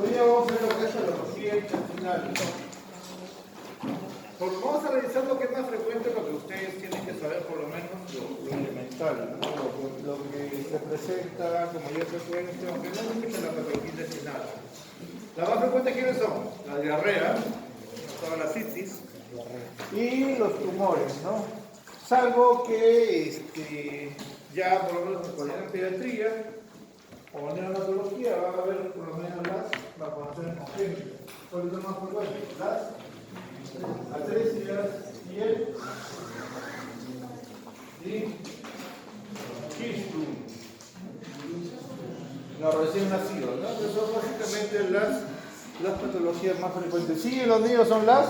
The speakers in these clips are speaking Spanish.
Hoy día vamos a ver lo que es la patología intestinal. Vamos a revisar lo que es más frecuente, lo que ustedes tienen que saber, por lo menos lo elemental, ¿no? Lo que se presenta con mayor frecuencia, aunque no es mucho la patología intestinal. Las más frecuentes, ¿quiénes son? La diarrea, toda la citis, y los tumores, ¿no? Salvo que ya por lo menos en pediatría o en neonatología va a haber por lo menos las vacunaciones congénitas. ¿Cuáles son más frecuentes? Las atresias y el quistum, los recién nacidos, ¿no? Esas son básicamente las patologías más frecuentes. Sí, los niños son las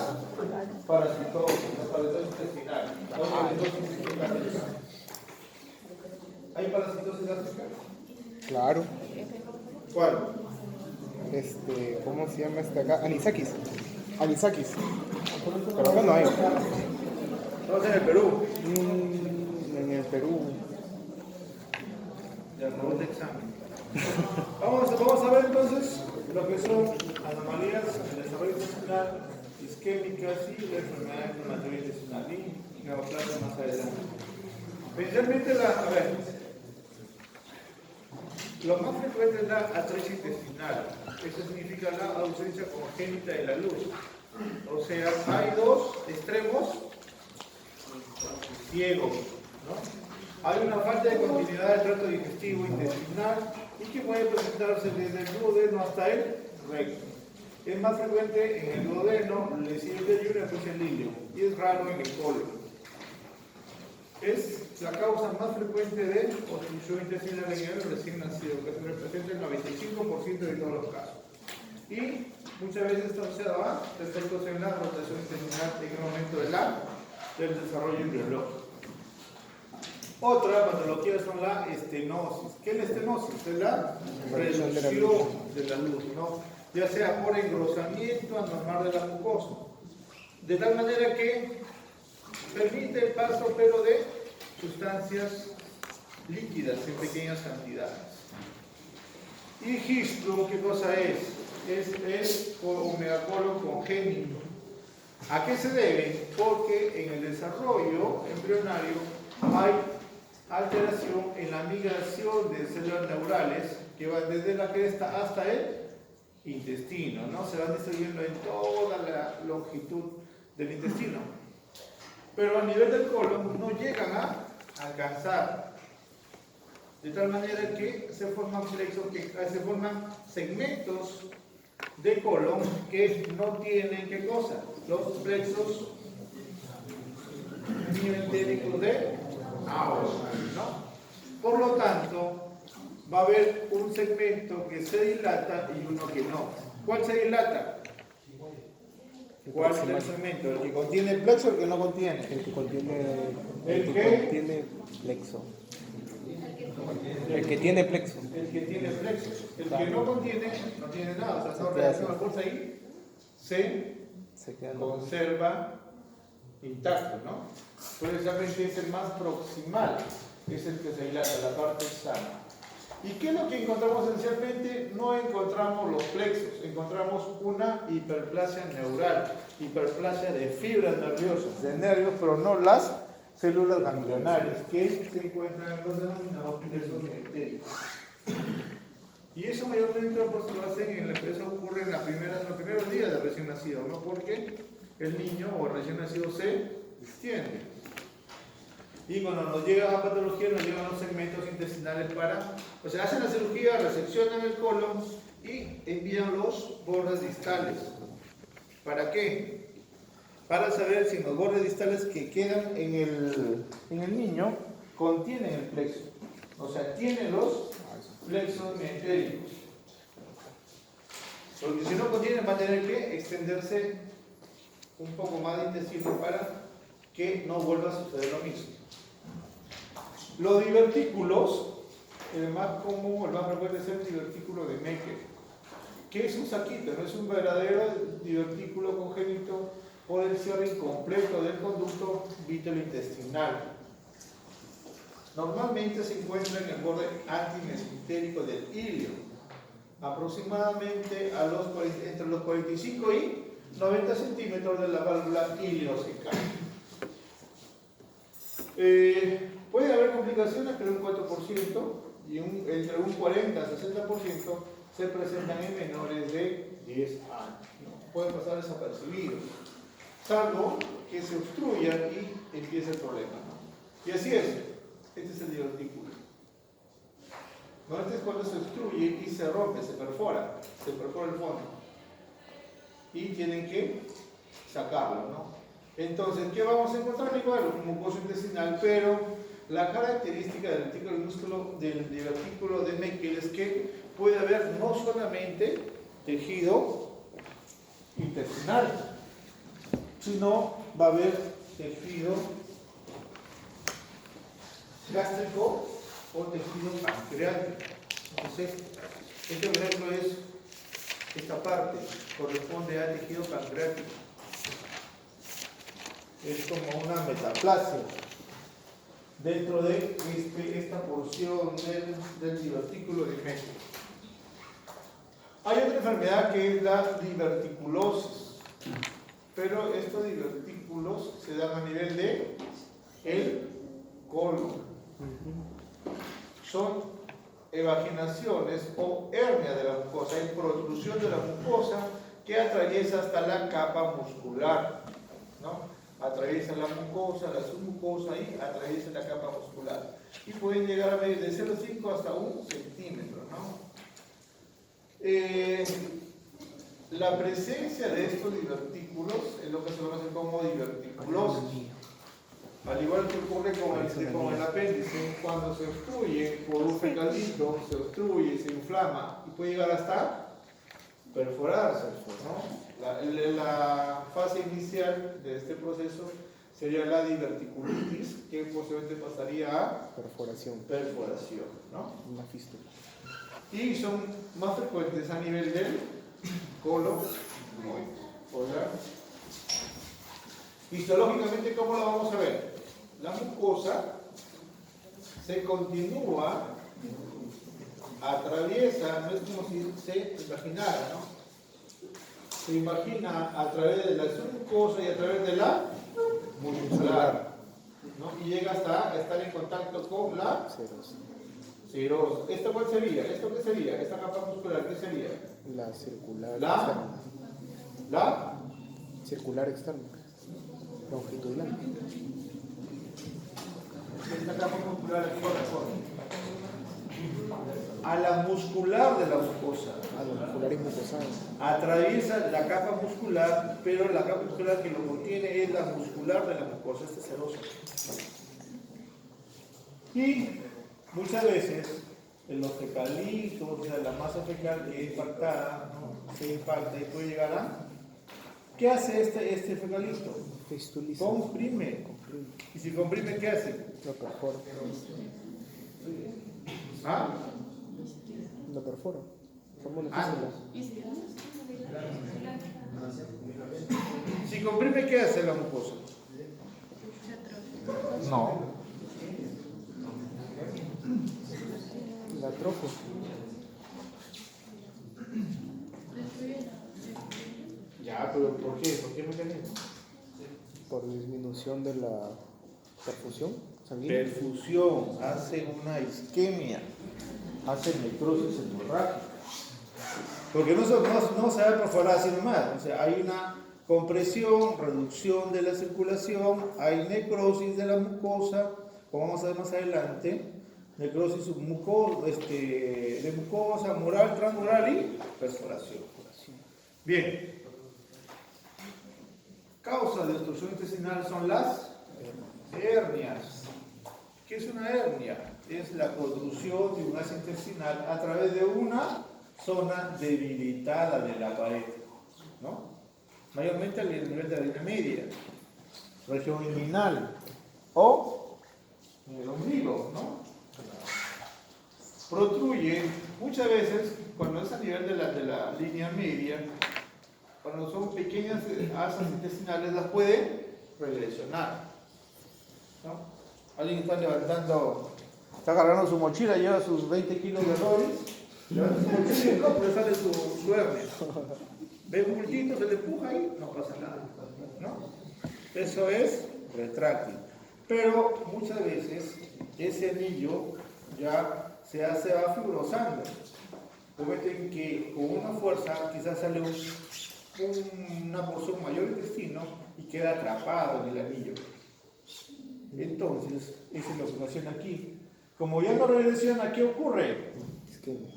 parasitosis, las parasitosis intestinales. ¿Hay parasitosis gástrica? Claro. ¿Cuál? ¿Cómo se llama esta acá? Anisakis. Pero acá no hay. Estamos en el Perú. En el Perú. Ya acabó el examen. Vamos a ver entonces lo que son anomalías en el desarrollo intestinal, isquémicas y la enfermedad inflamatoria intestinal y neoplasia más adelante. Principalmente lo más frecuente es la atresia intestinal. Eso significa la ausencia congénita de la luz. O sea, hay dos extremos ciegos, ¿no? Hay una falta de continuidad del tracto digestivo intestinal y que puede presentarse desde el duodeno hasta el recto. Es más frecuente en el duodeno, el sigue y después el ilio, y es raro en el colon. Es la causa más frecuente de obstrucción intestinal en el recién nacido, que se representa el 95% de todos los casos. Y muchas veces está asociado a defectos en la rotación intestinal en el momento del desarrollo embriológico. Otra patología son la estenosis. ¿Qué es la estenosis? Es la reducción de la luz, ¿no? Ya sea por engrosamiento anormal de la mucosa, de tal manera que permite el paso pero de sustancias líquidas en pequeñas cantidades. Y gistro, ¿qué cosa es? Es un megacolon congénito. ¿A qué se debe? Porque en el desarrollo embrionario hay alteración en la migración de células neurales que van desde la cresta hasta el intestino, ¿no? Se van distribuyendo en toda la longitud del intestino. Pero a nivel del colon no llegan a alcanzar. De tal manera que se forman plexos, se forman segmentos de colon que no tienen, ¿qué cosa? Los plexos miocléricos de ahora, ¿no? Por lo tanto, va a haber un segmento que se dilata y uno que no. ¿Cuál se dilata? ¿Cuál es el segmento? ¿El que contiene plexo o el que no contiene? El que contiene. Contiene plexo. El que tiene plexo. El que tiene plexo. El que no contiene, no tiene nada. O sea, no reacciona la fuerza ahí, se conserva intacto, ¿no? Precisamente es el más proximal, es el que se dilata, la parte sana. ¿Y qué es lo que encontramos esencialmente? No encontramos los plexos, encontramos una hiperplasia neural, hiperplasia de fibras nerviosas, de nervios, pero no las células ganglionarias, que se encuentran en los denominados plexos meentéricos. Y eso mayormente pues, lo hacen eso ocurre en los primeros días del recién nacido, ¿no? Porque el niño o el recién nacido se extiende. Y cuando nos llega la patología, nos llegan los segmentos intestinales o sea, hacen la cirugía, reseccionan el colon y envían los bordes distales. ¿Para qué? Para saber si los bordes distales que quedan en el niño contienen el plexo. O sea, tienen los plexos meentéricos. Porque si no contienen, va a tener que extenderse un poco más de intestino para que no vuelva a suceder lo mismo. Los divertículos, el más común, el más frecuente es el divertículo de Meckel, que es un saquito, no es un verdadero divertículo congénito por el cierre incompleto del conducto vitalointestinal. Normalmente se encuentra en el borde antimesentérico del ilio. aproximadamente entre los 45 y 90 centímetros de la válvula ileocecal. Puede haber complicaciones, pero un 4% y entre un 40 a 60% se presentan en menores de 10 años. ¿No? Pueden pasar desapercibidos, salvo que se obstruya y empiece el problema. ¿No? Y así es. Este es el divertículo. ¿No? Este es cuando se obstruye y se rompe, se perfora el fondo. Y tienen que sacarlo, ¿no? Entonces, ¿qué vamos a encontrar? Igual, un mucoso intestinal, pero la característica del divertículo de Meckel es que puede haber no solamente tejido intestinal, sino va a haber tejido gástrico o tejido pancreático. Entonces, este por ejemplo es esta parte, corresponde al tejido pancreático. Es como una metaplasia dentro de esta porción del divertículo de Meckel. Hay otra enfermedad que es la diverticulosis, pero estos divertículos se dan a nivel de el colon. Son evaginaciones o hernia de la mucosa, hay protrusión de la mucosa que atraviesa hasta la capa muscular, ¿no? Atraviesa la mucosa, la submucosa y atraviesa la capa muscular. Y pueden llegar a medir de 0,5 hasta 1 centímetro, ¿no? La presencia de estos divertículos es lo que se conoce como diverticulosis. Al igual que ocurre con el apéndice, cuando se obstruye por un fecalito, se obstruye, se inflama y puede llegar hasta perforarse, ¿no? La fase inicial de este proceso sería la diverticulitis, que posiblemente pasaría a perforación, ¿no? Una fístula. Y son más frecuentes a nivel del colon. Histológicamente, ¿cómo lo vamos a ver? La mucosa se continúa, atraviesa, no es como si se imaginara, ¿no? Se imagina a través de la submucosa y a través de la muscular, ¿no? Y llega hasta estar en contacto con la serosa. ¿Esto cuál sería? ¿Esto qué sería? ¿Esta capa muscular qué sería? La circular externa. ¿La? Circular externa. Longitudinal. Esta capa muscular aquí corresponde a la muscular de la mucosa. A la muscular y mucosal. Atraviesa la capa muscular, pero la capa muscular que lo contiene es la muscular de la mucosa, esta serosa. Y muchas veces los fecalitos, o sea, la masa fecal es impactada, ¿no? Se impacta y puede llegar a... ¿Qué hace este fecalito? Fistuliza. Comprime. ¿Y si comprime, qué hace? Lo perfora. ¿Ah? Lo perfora. Forma una fístula. Si comprime, ¿qué hace la mucosa? No. La atrofia. Ya, pero ¿por qué? ¿Por qué mecanismo? Por disminución de la perfusión sanguínea. Perfusión, hace una isquemia, hace necrosis hemorrágica. Porque no se va a perforar así nomás, o sea, hay una compresión, reducción de la circulación, hay necrosis de la mucosa, como vamos a ver más adelante, necrosis de mucosa, mural, transmural y perforación. Bien. Causas de obstrucción intestinal son las hernias. ¿Qué es una hernia? Es la protrusión de un asa intestinal a través de una zona debilitada de la pared, ¿no? Mayormente al nivel de la línea media, región inguinal o en el ombligo, ¿no? Protruye muchas veces cuando es a nivel de la línea media. Cuando son pequeñas asas intestinales las puede regresionar, ¿no? Alguien está levantando, está cargando su mochila, lleva sus 20 kilos de roles Levantas como el cilindro, pues sale su hernia. Ve un bultito, se le empuja ahí, no pasa nada, ¿no? Eso es retráctil. Pero muchas veces ese anillo ya se va fibrosando. Cometen que con una fuerza quizás sale una porción mayor del intestino y queda atrapado en el anillo. Entonces, esa es la observación aquí. Como ya no regresiona, ¿qué ocurre?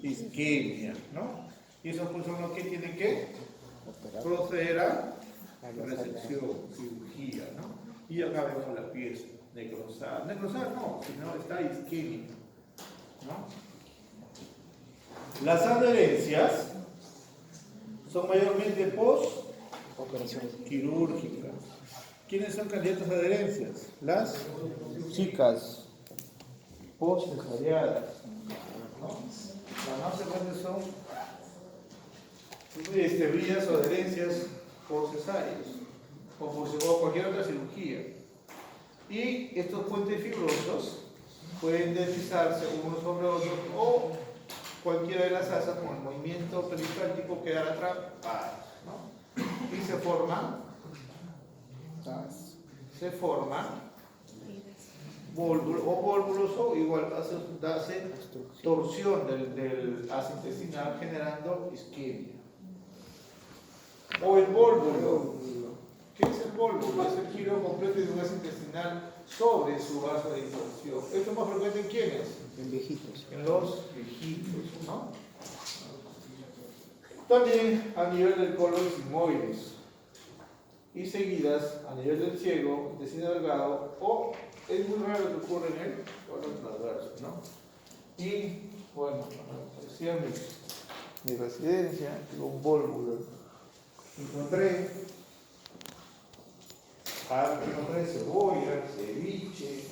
Isquemia, ¿no? Y esos pues son los que tienen que proceder a resección, cirugía, ¿no? Y acá vemos la pieza necrosada. Necrosada no, sino está isquémica, ¿no? Las adherencias son mayormente post-quirúrgicas. ¿Quiénes son candidatos a adherencias? Las chicas post-cesariadas, ¿no? Las más frecuentes son vías o adherencias por cesáreas o por cualquier otra cirugía. Y estos puentes fibrosos pueden deslizarse unos sobre otros o cualquiera de las asas con el movimiento peristáltico quedar atrapadas, ¿no? Y se forman vólvulos o igual hace torsión del asa intestinal generando isquemia. O el vólvulo. ¿Qué es el vólvulo? Es el giro completo de un asa intestinal sobre su vaso de difracción. ¿Esto es más frecuente en quiénes? En viejitos. En los viejitos, ¿no? También a nivel del colon sigmoides y seguidas a nivel del ciego, intestino delgado, o es muy raro que ocurra en el colon transverso, ¿no? Y bueno, decía mi residencia, un vólvulo. Encontré cebolla, ceviche,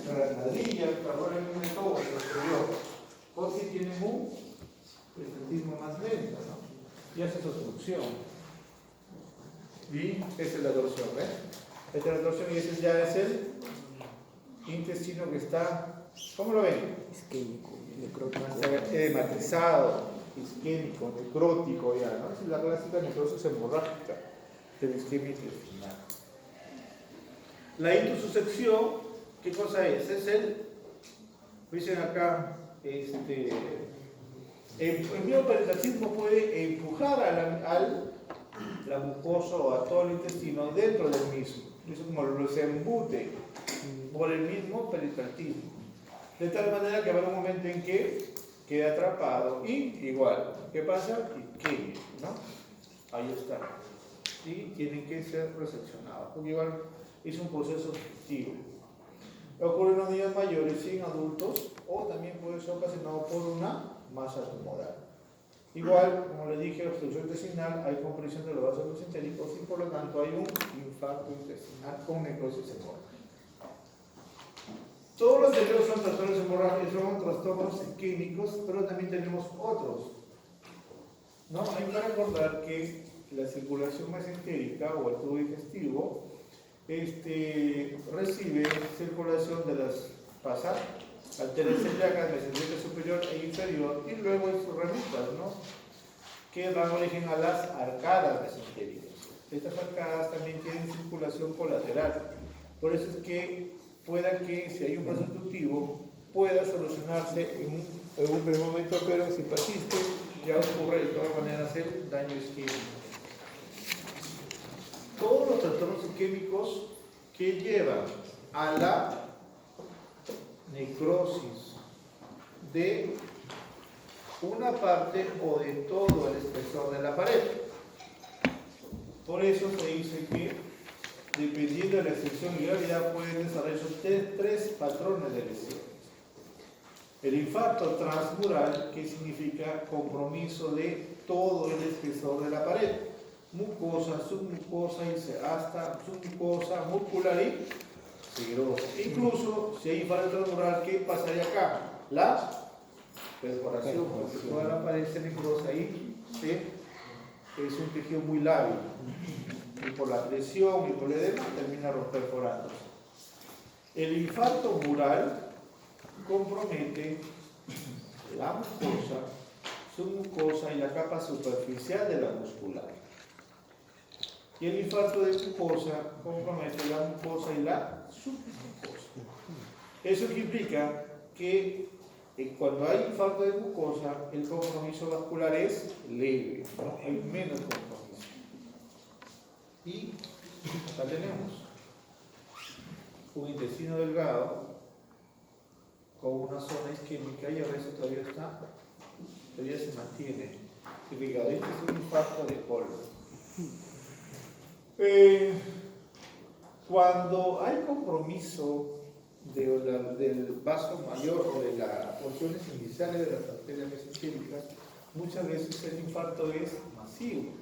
granadilla, probablemente todo lo exterior. O si tienen un pestantismo más lento, ¿no? Y hace su obstrucción. Y esa es la torsión, ¿ves? Esta es la torsión y ese ya es el intestino que está, ¿cómo lo ven? Isquémico, necrótico. Hematizado, isquémico, necrótico ya, ¿no? Esa es la clásica necrosis hemorrágica del isquemia intestinal. La intussusección, ¿qué cosa es? Es dicen acá, el mioperitalismo puede empujar la mucosa o a todo el intestino dentro del mismo. Eso como lo se embute por el mismo peritalismo. De tal manera que va a haber un momento en que queda atrapado y igual, ¿qué pasa? Isquemia, ¿no? Ahí está. Y tienen que ser reseccionados, porque igual es un proceso digestivo. Ocurre en los niños mayores y en adultos, o también puede ser ocasionado por una masa tumoral. Igual, como le dije, obstrucción intestinal, hay compresión de los vasos mesentéricos y por lo tanto hay un infarto intestinal con necrosis hemorrágica. Todos los anteriores son trastornos hemorrágicos, son trastornos isquémicos, pero también tenemos otros. ¿No? Hay que recordar que la circulación mesentérica o el tubo digestivo recibe circulación de las pasas arterias celíacas, mesentérica superior e inferior y luego en sus ramitas, ¿no? Que dan origen a las arcadas mesentéricas. Estas arcadas también tienen circulación colateral. Por eso es que pueda que si hay un proceso obstructivo pueda solucionarse en un primer momento, pero si persiste ya ocurre de todas maneras el daño isquémico. Todos los trastornos isquémicos que llevan a la necrosis de una parte o de todo el espesor de la pared. Por eso se dice que dependiendo de la extensión y gravedad pueden desarrollarse tres patrones de lesión. El infarto transmural, que significa compromiso de todo el espesor de la pared, mucosa, submucosa y hasta submucosa, muscular y fibrosa. Incluso si hay infarto transmural, ¿qué pasaría acá? La perforación, porque toda la pared se necrosa y es un tejido muy lábil. Y por la presión y por el edema termina perforándose. El infarto mural compromete la mucosa, submucosa y la capa superficial de la muscular. Y el infarto de mucosa compromete la mucosa y la submucosa. Eso implica que cuando hay infarto de mucosa, el compromiso vascular es leve, ¿no? Hay menos compromiso. Y acá tenemos un intestino delgado con una zona isquémica y a veces todavía se mantiene irrigado. Este es un infarto de colon. Cuando hay compromiso del vaso mayor o de las porciones iniciales de las arterias mesentéricas, muchas veces el infarto es masivo.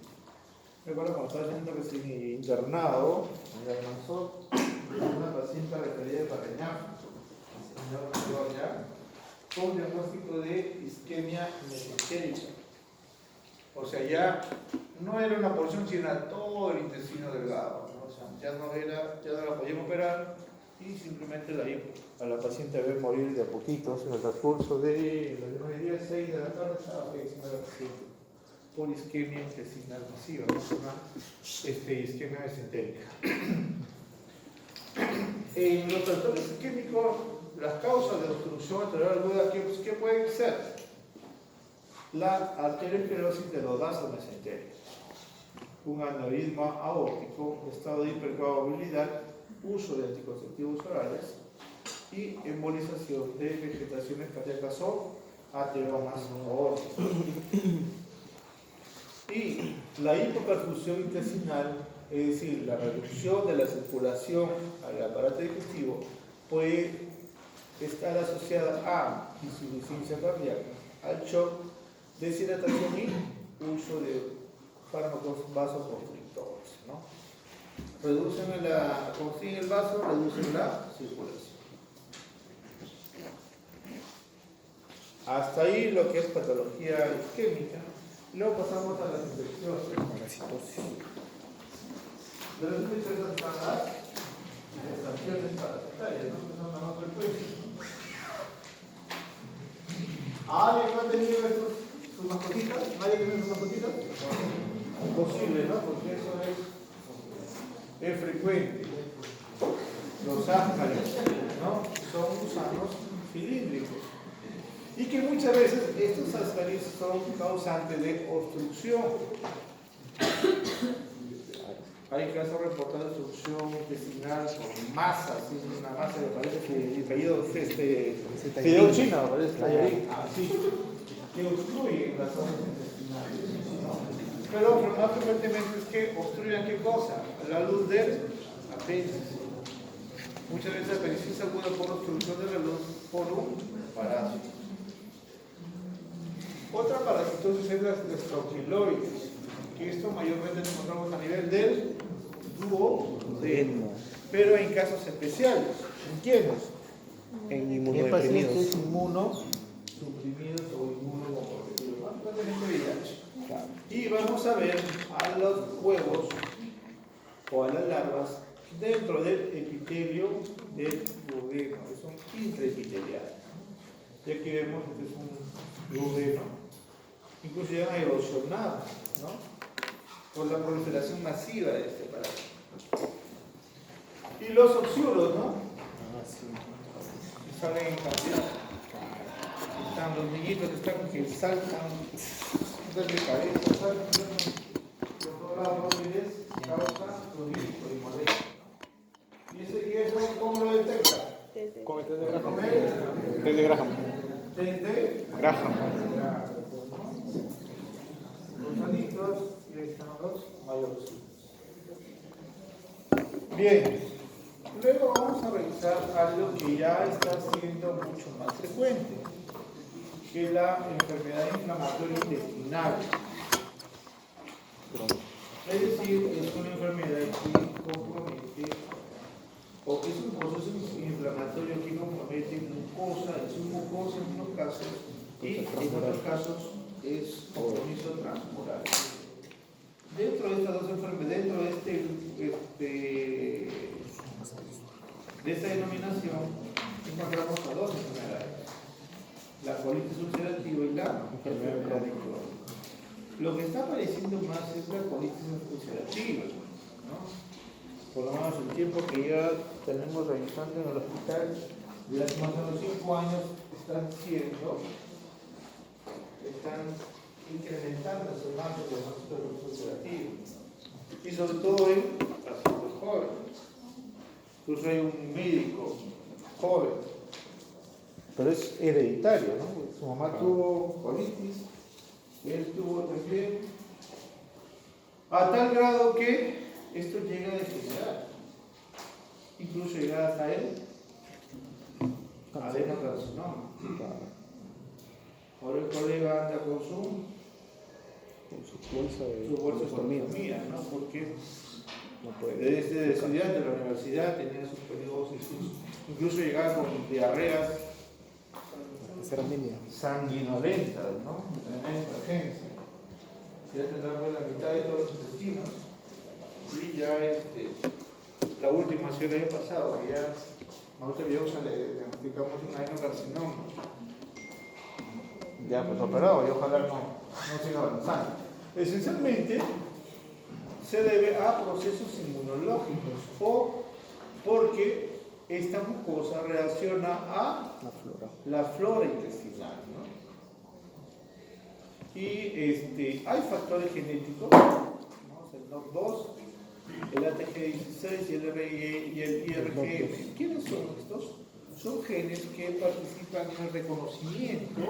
Recuerdo cuando estaba yendo recién internado en el Almanzor, una paciente referida de Parañá, señor mayor ya, con diagnóstico de isquemia mesentérica. O sea, ya no era una porción, sino era todo el intestino delgado, ¿no? O sea, ya no la podíamos operar y simplemente a la paciente ver morir de a poquitos en el transcurso de las 9 días, 6 de la tarde, estaba fallecida la paciente por isquemia intestinal masiva, ¿no? Una isquemia mesentérica. En los trastornos isquémicos, las causas de obstrucción arterial aguda, ¿qué pueden ser? La arteriosclerosis de los vasos mesentéricos, un aneurisma aórtico, estado de hipercoagulabilidad, uso de anticonceptivos orales y embolización de vegetaciones cardíacas o ateromas aórticos. Y la hipoperfusión intestinal, es decir, la reducción de la circulación al aparato digestivo, puede estar asociada a insuficiencia cardíaca, al shock, deshidratación y uso de fármacos vasoconstrictores, ¿no? Constrigen el vaso, reducen la circulación. Hasta ahí lo que es patología isquémica. Luego pasamos a las infecciones. De las infecciones están las estaciones parasitarias, ¿no? Que son las más frecuentes. ¿Alguien no ha tenido sus mascotitas? ¿Nadie tiene sus mascotitas? Imposible, ¿no? Porque eso es frecuente. Los ácaros, ¿no? Son gusanos cilíndricos. Y que muchas veces estos ácaros son causantes de obstrucción. Hay casos reportados de obstrucción intestinal con masas, ¿sí? Una masa que parece que el apellido fideo chino, parece tallarín, así, que obstruyen las zonas intestinales, ¿no? Pero más frecuentemente es que obstruyen ¿qué cosa? La luz del apéndice. Muchas veces la apendicitis aguda por obstrucción de la luz por un parásito. Otra parasitosis es las estrogloides, que esto mayormente lo encontramos a nivel del duodeno, pero en casos especiales. ¿En quiénes? En pacientes inmunosuprimidos o inmunocomprometidos, particularmente VIH. Y vamos a ver a los huevos o a las larvas dentro del epitelio del duodeno, que son intraepiteliales. Y aquí vemos que este es un duodeno, incluso llegan a erosionar, ¿no? Por la proliferación masiva de este parásito. Y los oxiuros, ¿no? Que salen en cantidad. Están los niñitos que saltan desde cabeza, saltan por todos lados, causa dolor y molestia. ¿Y eso cómo lo detecta? Con el test de Graham. Test de Graham. Desde Graham. los adictos y están los mayores. Bien, luego vamos a revisar algo que ya está siendo mucho más frecuente, que es la enfermedad inflamatoria intestinal. Es decir, es una enfermedad que compromete, o que es un proceso inflamatorio que compromete mucosa, es un mucosa en unos casos, y en otros casos es compromiso transmural. Dentro de estas dos enfermedades, dentro de esta denominación, encontramos a dos enfermedades: la colitis ulcerativa enfermedad de Crohn. Lo que está apareciendo más es la colitis ulcerativa, ¿no? Por lo menos el tiempo que ya tenemos realizando en el hospital, de hace más o menos 5 años, están incrementando su margen de colitis ulcerativa. Y sobre todo en pacientes jóvenes. Yo soy un médico joven, pero es hereditario, ¿no? Su mamá tuvo colitis, él tuvo también, a tal grado que esto llega a degenerar, incluso llega hasta el adenocarcinoma. Ahora el colega anda con su bolsa de ostomía, ¿no? Porque no puede. Desde estudiante de la universidad tenía sus periodos, incluso llegaba con diarreas sanguinolentas, ¿no? En emergencia. Ya tendrá la mitad de todos los intestinos. Y ya la última ha sido el año pasado, que ya nosotros le diagnosticamos un adenocarcinoma. Ya pues operado y ojalá no siga avanzando. Esencialmente se debe a procesos inmunológicos o porque esta mucosa reacciona a la flora intestinal, ¿no? Y hay factores genéticos, ¿no? El NOC2, el ATG16 y el RIE y el IRGF. ¿Quiénes son estos? Son genes que participan en el reconocimiento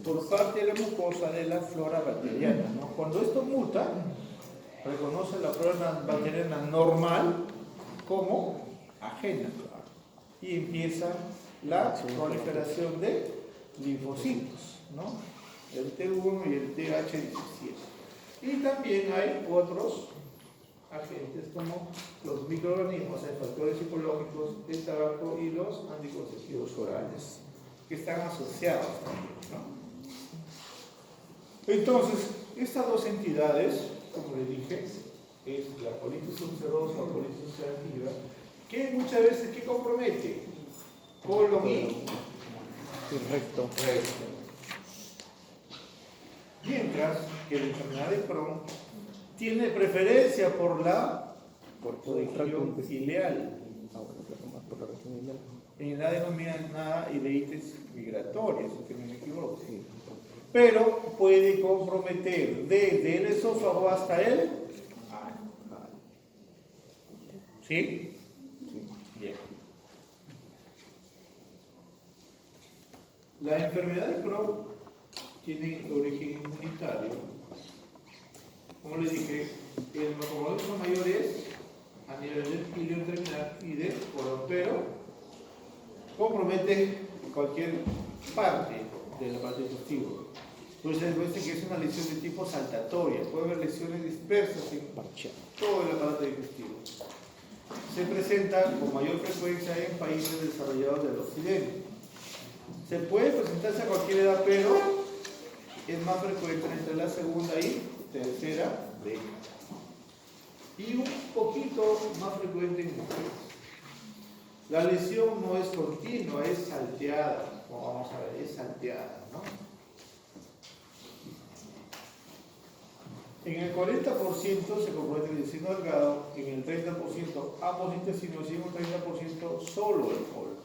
por parte de la mucosa de la flora bacteriana, ¿no? Cuando esto muta, reconoce la flora bacteriana normal como ajena y empieza la proliferación de linfocitos, ¿no? El T1 y el TH17. Y también hay otros agentes como los microorganismos, hay factores psicológicos, el tabaco y los anticonceptivos orales, que están asociados también, ¿no? Entonces, estas dos entidades, como les dije, es la colitis ulcerosa o colitis ulcerativa, que muchas veces ¿qué compromete? Colon y recto. Mientras que la enfermedad de Crohn tiene preferencia por la región ileal. En la denominada ileitis migratoria, si no me equivoco. Pero puede comprometer desde el esófago hasta el ano. ¿Sí? Bien. La enfermedad de Crohn tiene origen inmunitario. Como les dije, el macromodelo mayor es a nivel del hilio terminal y del colon, pero compromete cualquier parte del aparato digestivo. Pues les muestra que es una lesión de tipo saltatoria. Puede haber lesiones dispersas en todo el aparato digestivo. Se presenta con mayor frecuencia en países desarrollados del occidente. Se puede presentarse a cualquier edad, pero es más frecuente entre la segunda y tercera década. Y un poquito más frecuente en mujeres. La lesión no es continua, es salteada, como vamos a ver, es salteada, ¿no? En el 40% se compromete el intestino delgado, en el 30% ambos intestinos y en un 30% solo el colon.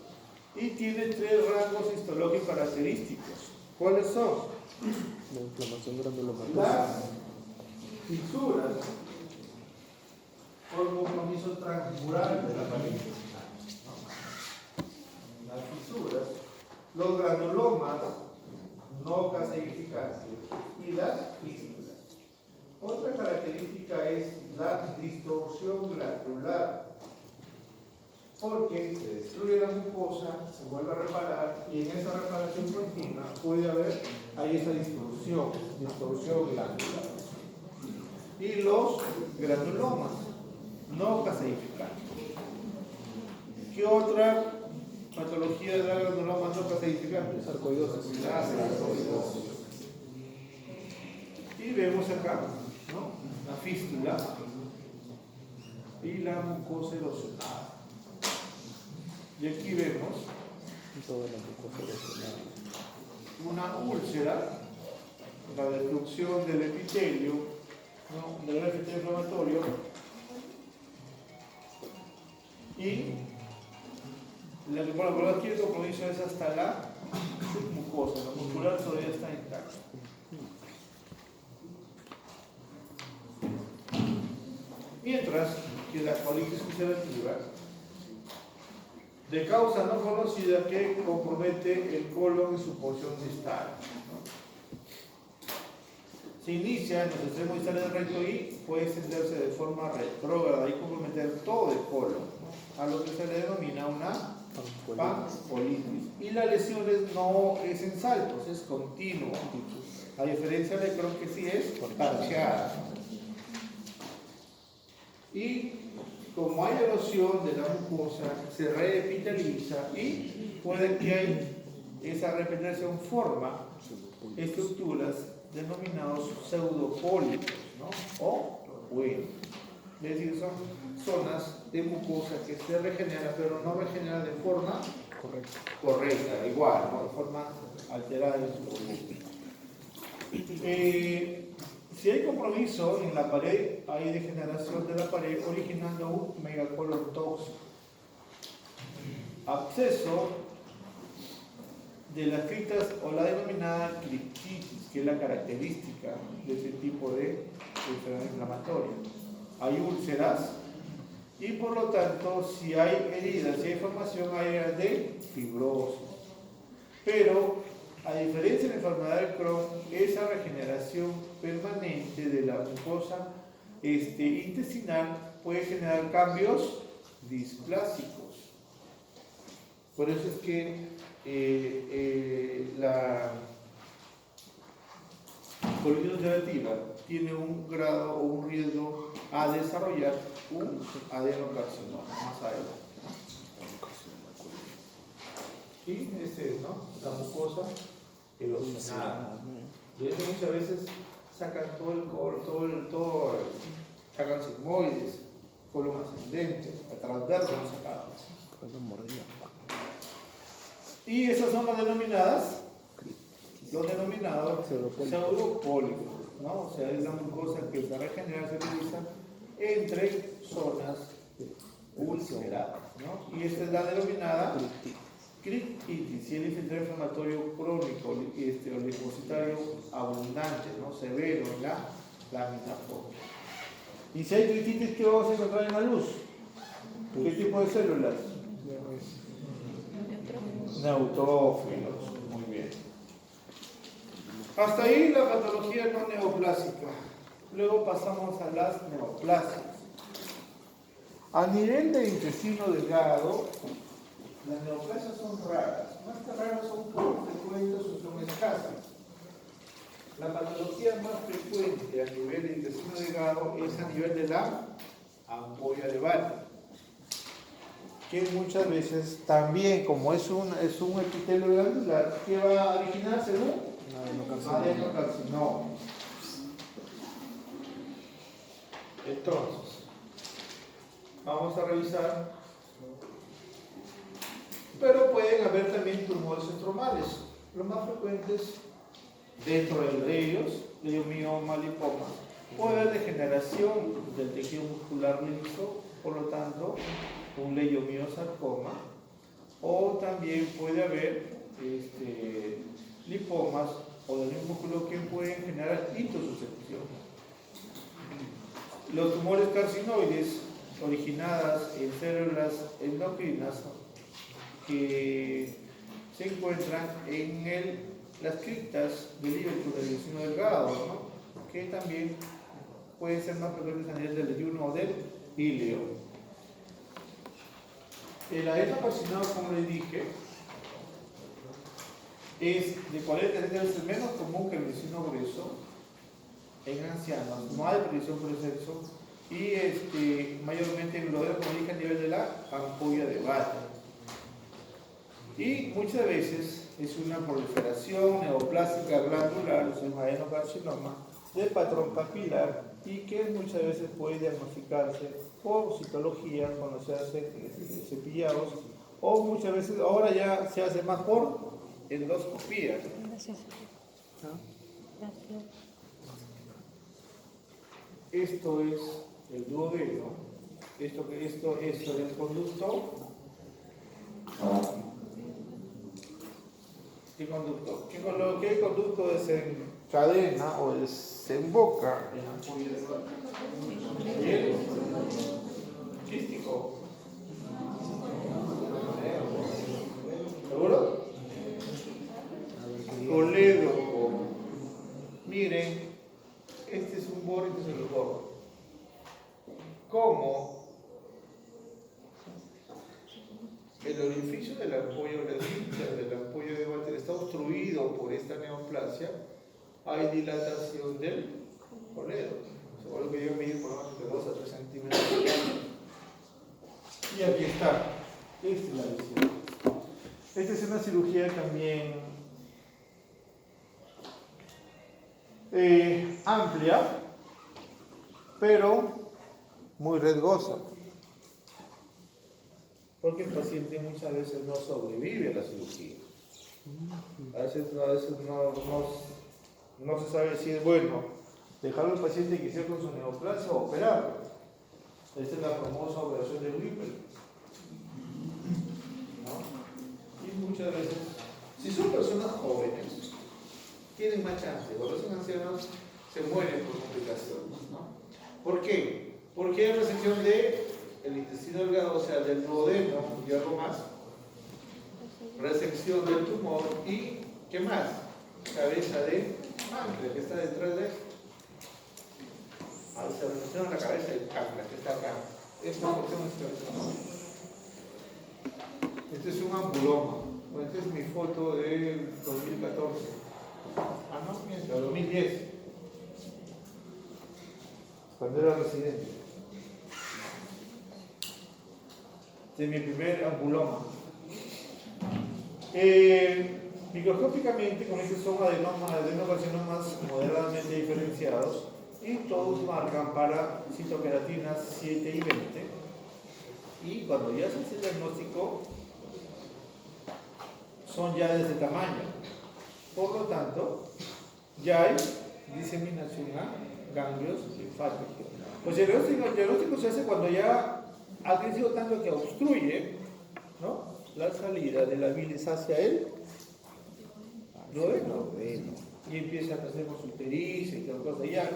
Y tiene 3 rangos histológicos característicos. ¿Cuáles son? La inflamación granulomatosa. Las fisuras por compromiso transmural de la pared. Las fisuras, los granulomas no caseificantes y las fístulas. Otra característica es la distorsión glandular, porque se destruye la mucosa, se vuelve a reparar y en esa reparación continua puede haber esa distorsión glandular. Y los granulomas no caseificantes. ¿Qué otra patología de la granuloma no caseificante? Sarcoidosis. La sarcoidosis. Y vemos acá, ¿no? La fístula y la mucosa erosionada. Y aquí vemos toda la mucosa erosionada. una úlcera, la destrucción del epitelio, ¿no? Del epitelio inflamatorio, y bueno, aquí el compromiso es hasta la submucosa, la muscular todavía está intacta. Mientras que la colitis ulcerativa, de causa no conocida, que compromete el colon en su porción distal, ¿no? Se inicia en los extremos distales del recto y puede extenderse de forma retrógrada y comprometer todo el colon, ¿no? A lo que se le denomina una pancolitis. Y la lesión no es en saltos, es continua. A diferencia de Crohn, que sí es parcheada. Y como hay erosión de la mucosa, se reepiteliza y puede que esa reepitelización forma estructuras denominados pseudopólipos, ¿no? O bueno, es decir, son zonas de mucosa que se regeneran, pero no regeneran de forma correcta, igual, ¿no? De forma alterada en su volumen. Si hay compromiso en la pared, hay degeneración de la pared originando un megacolon tóxico. Absceso de las criptas o la denominada criptitis, que es la característica de ese tipo de enfermedad inflamatoria. Hay úlceras y por lo tanto, si hay heridas, si hay formación, hay áreas de fibrosis. Pero a diferencia de la enfermedad de Crohn, esa regeneración permanente de la mucosa intestinal puede generar cambios displásicos. Por eso es que la colitis ulcerativa tiene un grado o un riesgo a desarrollar un adenocarcinoma más adelante. Y este es, ¿no? La mucosa erosionada. De hecho, muchas veces sacan todo el colon, sacan sigmoides, colon ascendente, transverso no sacados. Y esas son las denominadas, los denominados pseudopólipos, ¿no? O sea, es la mucosa que se regenera, se utiliza entre zonas ulceradas, ¿no? Y esta es la denominada criptitis, y el infiltrado inflamatorio crónico o linfocitario abundante, ¿no? Severo en la lámina propia. Y si hay criptitis, ¿qué vamos a encontrar en la luz? ¿Qué tipo de células? Neutrófilos. Muy bien. Hasta ahí la patología no neoplásica. Luego pasamos a las neoplasias. A nivel del intestino delgado, las neoplasias son raras. Más que raras, son poco frecuentes o son escasas. La patología más frecuente a nivel del intestino delgado es a nivel de la ampolla de Barrett, que muchas veces también, como es un epitelio glandular, que va a originarse un adenocarcinoma. Entonces, vamos a revisar. Pero pueden haber también tumores estromales. Los más frecuentes dentro de ellos, leiomioma, lipoma. Puede haber degeneración del tejido muscular liso, por lo tanto, un leiomiosarcoma. O también puede haber lipomas o del mismo músculo que pueden generar hitosuscepción. Los tumores carcinoides originadas en células endocrinas que se encuentran en las criptas del intestino delgado, ¿no? Que también pueden ser más frecuentes a nivel del yeyuno o del ileo. El adenocarcinoma, como les dije, es de 40 veces menos común que el intestino grueso en ancianos. No hay predicción por el sexo y mayormente en globero, como dije, a nivel de la ampolla de Barrett. Y muchas veces es una proliferación neoplástica glandular, o sea, un adenocarcinoma de patrón papilar y que muchas veces puede diagnosticarse por citología cuando se hacen cepillados, o muchas veces ahora ya se hace más por endoscopía. Gracias. ¿no? Gracias. Esto es el duodeno. Esto es el conducto. ¿Qué conducto? ¿Qué conducto desencadena o desemboca en ampolla de hielo? Quístico. ¿Seguro? Colédoco. Miren, este es un boro y este es el boro. ¿Cómo el orificio de la ampolla o la esfínter de la ampolla de Walter está obstruido por esta neoplasia? Hay dilatación del colédoco. Seguro que yo medí por lo menos de 2 a 3 centímetros. Y aquí está. Esta es la visión. Esta es una cirugía también amplia, pero muy riesgosa. Porque el paciente muchas veces no sobrevive a la cirugía. A veces no se sabe si es bueno dejarlo al paciente que sea con su neoplasia o operarlo. Esta es la famosa operación de Whipple. ¿No? Y muchas veces, si son personas jóvenes, tienen más chance. Cuando son ancianos, se mueren por complicaciones. ¿No? ¿Por qué? Porque hay resección del intestino delgado, o sea, del duodeno y algo más. Resección del tumor y, ¿qué más? Cabeza de páncreas, que está detrás de esto. Se resecciona la cabeza del páncreas, que está acá. Esta porción es cabeza. Este es un ambuloma. Esta es mi foto del 2014. Ah, no, miento, 2010. Cuando era residente. Este es mi primer ambuloma. Microscópicamente, con estos son adenocarcinomas moderadamente diferenciados y todos marcan para citoqueratinas 7 y 20. Y cuando ya se hace el diagnóstico, son ya de este tamaño. Por lo tanto, ya hay diseminación a ganglios linfáticos. Pues el diagnóstico se hace cuando ya ha crecido tanto que obstruye, ¿no?, la salida de la bilis hacia el duodeno. Y empieza a hacer consultericia y tal cosa. Ya,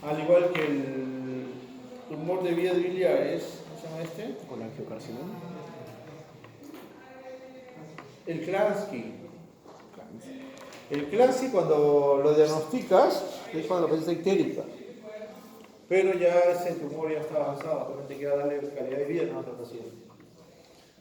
al igual que el tumor de vías biliares, ¿cómo se llama este? Colangiocarcinoma. El Klansky. El Klansky, cuando lo diagnosticas, es cuando la paciente está ictérica. Pero ya ese tumor ya está avanzado, solamente queda darle calidad de vida a otro paciente.